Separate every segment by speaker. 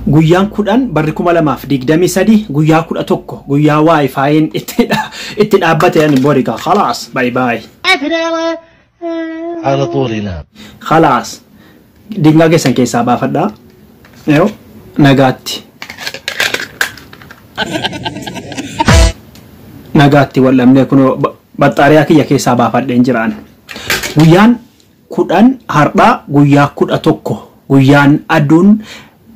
Speaker 1: guyyaan kudhan barri 2023 guyyaa 11 guyyaa wifi'n itti dhaabbate ani boriga خلاص باي باي
Speaker 2: على طول ينام
Speaker 1: خلاص dinga gesan keessa baafadha yo nagaatti wallamne kuno battariyaa kiyya keessa baafadheen jiraan guyyaan kudhan har'a guyyaa 11 guyyaan aduun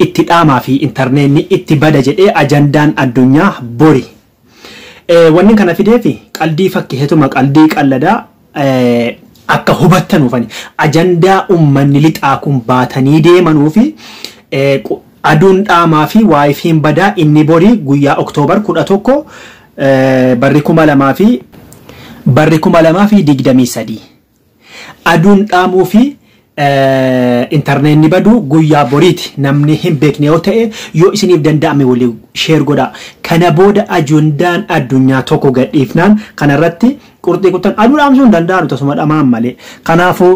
Speaker 1: itti dhaamaa fi interneetni itti bada jedhee ajandaan addunyaa bori wanni kana fideefi qaldii fakkeetuma qaldii qalladaa akka hubattanuufani ajandaa ummanni lixaa kun baatanii deemanuufi aduun dhaamaa fi wifi'n badaa inni bori guyyaa Oktoobar 11 barri 2023 aduun dhaamuu fi interneetni badu guyyaa boriiti namni hin beekne yoo ta'e yoo isiniif danda'ame walii share godha kana booda ajandaan addunyaa tokko gadhiifnaan kana irratti qurxii kutan aduu dhaamsuu hin danda'anu tasuma dhamaan malee kanaafuu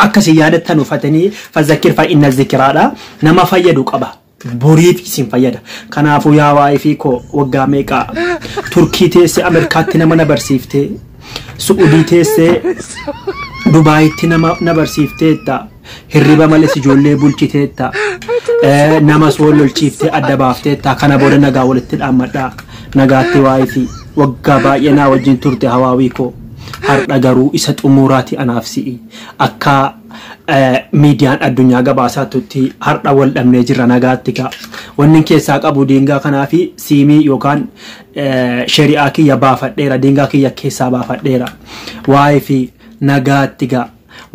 Speaker 1: akkasii yaadattan ufatanii fazakir fa inna zikiraadha nama fayyadu qaba boriif isin fayyada kanaafuu yaa wifi ko waggaa meeqa turkii teesse ameerikaatti nama na barsiifte suudii teesse Dubaaitti nama barsiifteetta hirriba males ijoollee bulchiteetta nama soo lolchiifte adda baafteetta kana booda nagaa walitti dhaammadha nagaatti wifi waggaa baay'ee na wajjin turte hawaawii ko har'a garuu isa xumuraati anaaf si'i akka miidiyaan addunyaa gabaasaatti har'a wal dhabnee jirra nagaatti ka wanni keessaa qabu dingaa kanaafi siimii yookaan shari'aa kiyya baafadheera dingaa kiyya keessaa baafadheera wifi nagaatti ga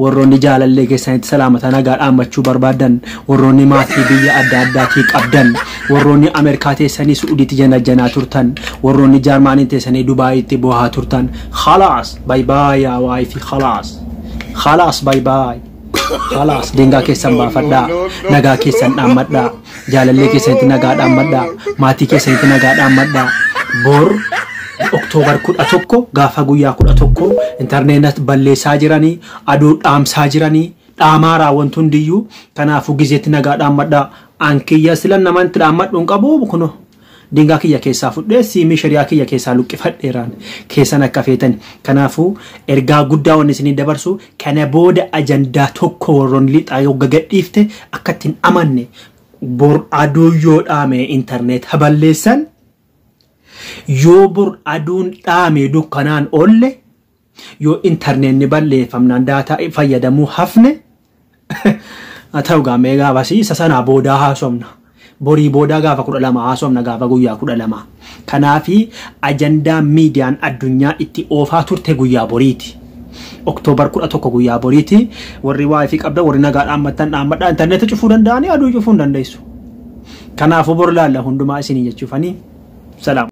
Speaker 1: warroonni jaalallee keessanitti salaamata nagaa dhaammachuu barbaadan warroonni maatii biyya adda addaatii qabdan warroonni Ameerikaa teessanii Suudiitti janaa turtan warroonni Jarmanii teessanii Dubaayitti bohaa turtan خلاص باي باي يا wifi خلاص باي باي خلاص dingaa keessan baafadhaa nagaa keessan dhaammadhaa jaalallee keessanitti nagaa dhaammadhaa maatii keessanitti nagaa dhaammadhaa bor Oktoobar 11 gaafa guyyaa 11 interneet balleessaa jiranii aduu dhaamsaa jiranii dhaamaa raawwantu hundiyyuu kanaafuu gizeetti nagaa dhaammadhaa ankiyya silan namantti dhaammadhuun qabu kuno dingaa kiyya keessaa fudhee siimii shari'aa kiyya keessaa luqqifadheeraan keessan akka feetan kanaafuu ergaa guddaa wanni isin dabarsu kana booda ajandaa tokko warroon lixaa yoo gadhiifte akkattiin amanne bor aduu yoo dhaame interneet haballeessan yoo bor aduun dhaame dukkanaan oolle yoo interneetni balleeffamnaan daataa fayyadamuu hafne ata'u gaamee gaafa isa sanaa boodaa haasomna borii boodaa gaafa 12 haasomna gaafa guyyaa 12 kanaafi ajandaa miidiyaan addunyaa itti oofaa turte guyyaa boriiti Oktoobar 11 guyyaa boriiti warri wifi qabda warri nagaa dhaammadhaa interneeta cufuu danda'anii aduu cufuu hin dandeessu kanaafuu bor laalla hundumaa isinii jechuufanii salaam